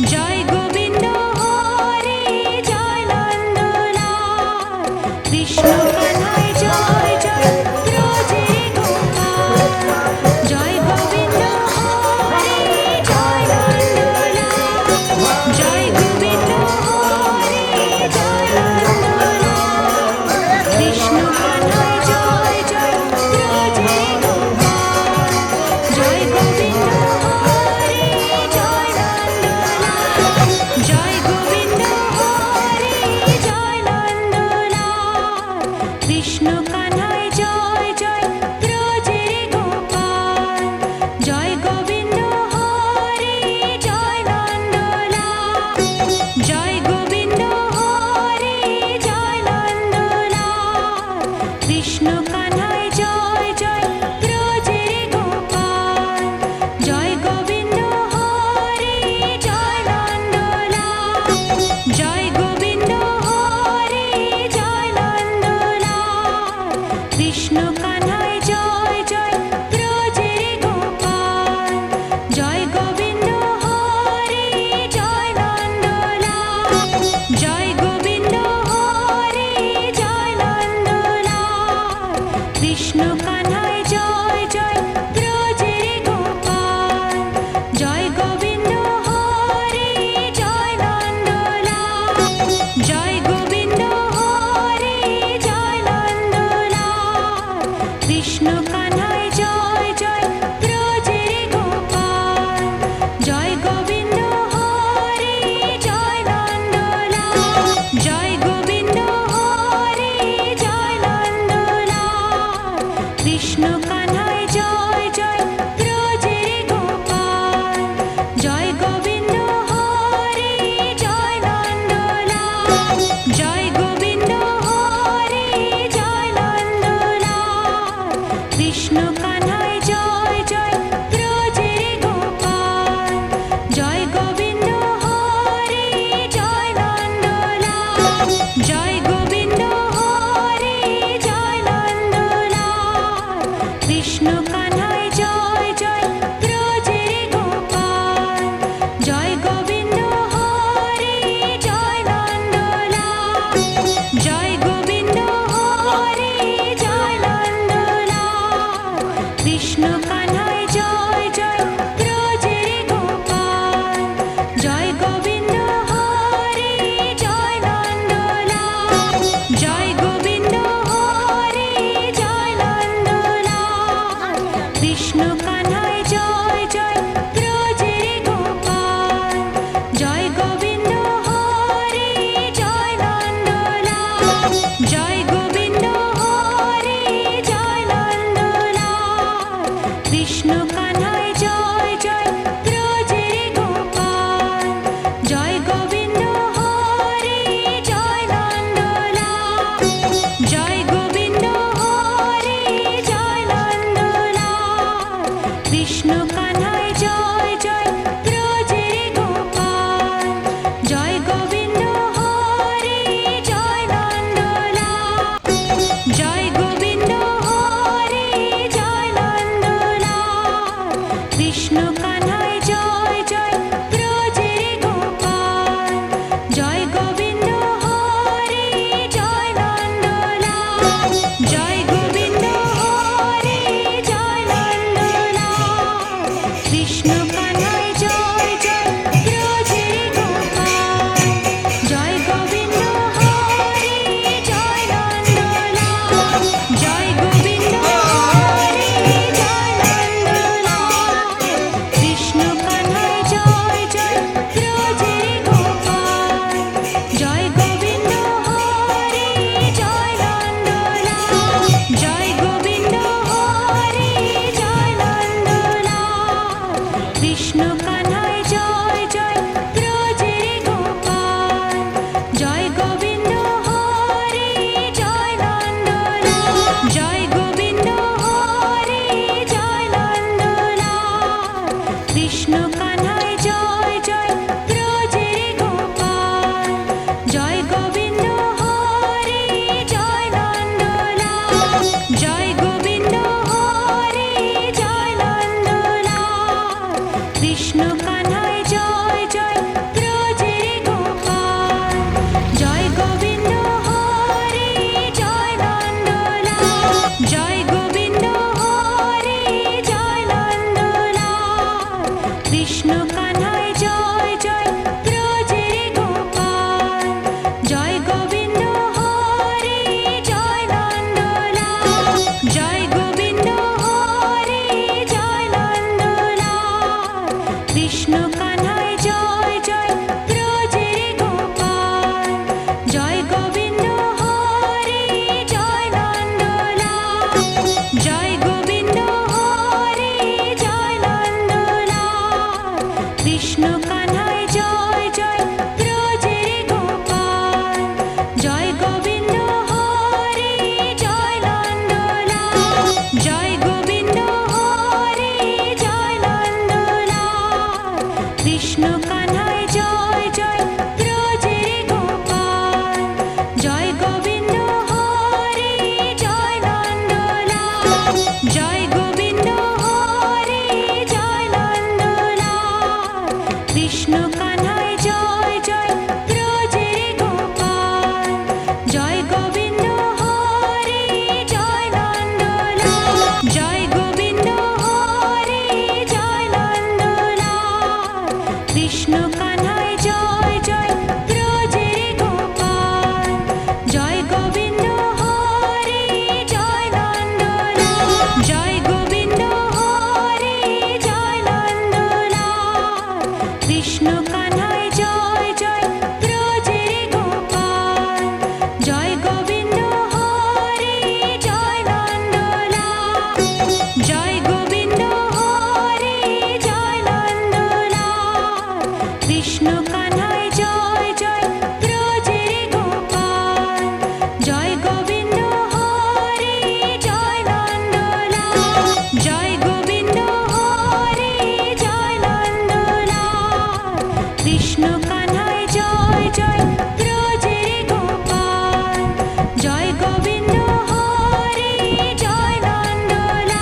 জয় গোবিন্দ হরে জয় নন্দলাল কৃষ্ণ কানাই জয় জয় ব্রজে গোপাল জয় গোবিন্দ হরে জয় নন্দলাল জয় গোবিন্দ হরে জয় নন্দলাল কৃষ্ণ কানাই জয় জয় ব্রজে গোপাল জয় গোবিন্দ হরে জয় নন্দলাল জয় গোবিন্দ হরে জয় নন্দলাল কৃষ্ণ কানাই জয় জয় ব্রজে গোপাল জয় গোবিন্দ হরে জয় নন্দলাল জয় গোবিন্দ হরে জয় নন্দলাল কৃষ্ণ কানাই জয় জয় ব্রজে গোপাল জয় গোবিন্দ হরে জয় নন্দলাল জয় গোবিন্দ হরে জয় নন্দলাল কৃষ্ণ কানাই জয় জয় ব্রজে গোপাল জয় গোবিন্দ হরে জয় নন্দলাল জয় গোবিন্দ হরে জয় নন্দলাল কৃষ্ণ কানাই জয় জয় ব্রজে গোপাল জয় গোবিন্দ হরে জয় নন্দলাল জয় গোবিন্দ হরে জয় নন্দলাল কৃষ্ণ কানাই জয় জয় ব্রজে গোপাল জয় গোবিন্দ হরে জয় নন্দলাল জয় গোবিন্দ হরে জয় নন্দলাল কৃষ্ণ কানাই জয় জয় ব্রজে গোপাল জয় গোবিন্দ হরে জয় নন্দলাল জয় গোবিন্দ হরে জয় নন্দলাল কৃষ্ণ কানাই জয় জয় ব্রজে গোপাল জয় গোবিন্দ হরে জয় নন্দলাল জয় গোবিন্দ হরে জয় নন্দলাল কৃষ্ণ কানাই জয় জয় ব্রজে গোপাল জয় গোবিন্দ হরে জয় নন্দলাল জয় গোবিন্দ হরে জয় নন্দলাল কৃষ্ণ কানাই জয় জয় ব্রজে গোপাল জয় গোবিন্দ হরে জয় নন্দলাল জয় গোবিন্দ হরে জয় নন্দলাল কৃষ্ণ কানাই জয় জয় ব্রজে গোপাল জয় জয় ব্রজের গোপাল জয় গোবিন্দ হরে জয় নন্দলাল জয় গোবিন্দ হরে জয় নন্দলাল কৃষ্ণ কানায় জয় জয় ব্রজের গোপাল জয় গোবিন্দ হরে জয় নন্দলাল জয় গোবিন্দ হরে জয় নন্দলাল কৃষ্ণ কানায় জয় জয় ব্রজের গোপাল জয় গোবিন্দ হরে জয় নন্দলাল জয় গোবিন্দ হরে জয় নন্দলাল কৃষ্ণ কানায় জয় জয় ব্রজের গোপাল জয় গোবিন্দ হরে জয় নন্দলাল জয় গোবিন্দ হরে জয় নন্দলাল কৃষ্ণ কানায় জয় জয় ব্রজের গোপাল জয় গোবিন্দ হরে জয় নন্দলাল জয় গোবিন্দ হরে জয় নন্দলাল কৃষ্ণ কানায় জয় জয় ব্রজের গোপাল জয় গোবিন্দ হরে জয় নন্দলাল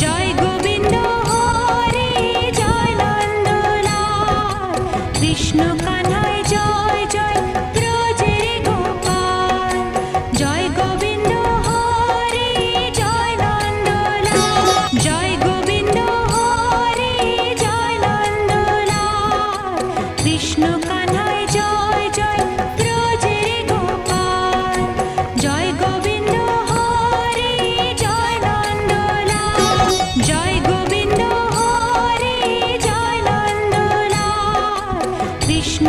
জয় গোবিন্দ হরে জয় নন্দলাল কৃষ্ণ কানায় জয় জয় ব্রজের গোপাল জয় গোবিন্দ হরে জয় নন্দলাল জয় গোবিন্দ হরে জয় নন্দলাল কৃষ্ণ কানায় জয় জয় ব্রজের গোপাল জয় গোবিন্দ হরে জয় নন্দলাল জয় গোবিন্দ হরে জয় নন্দলাল কৃষ্ণ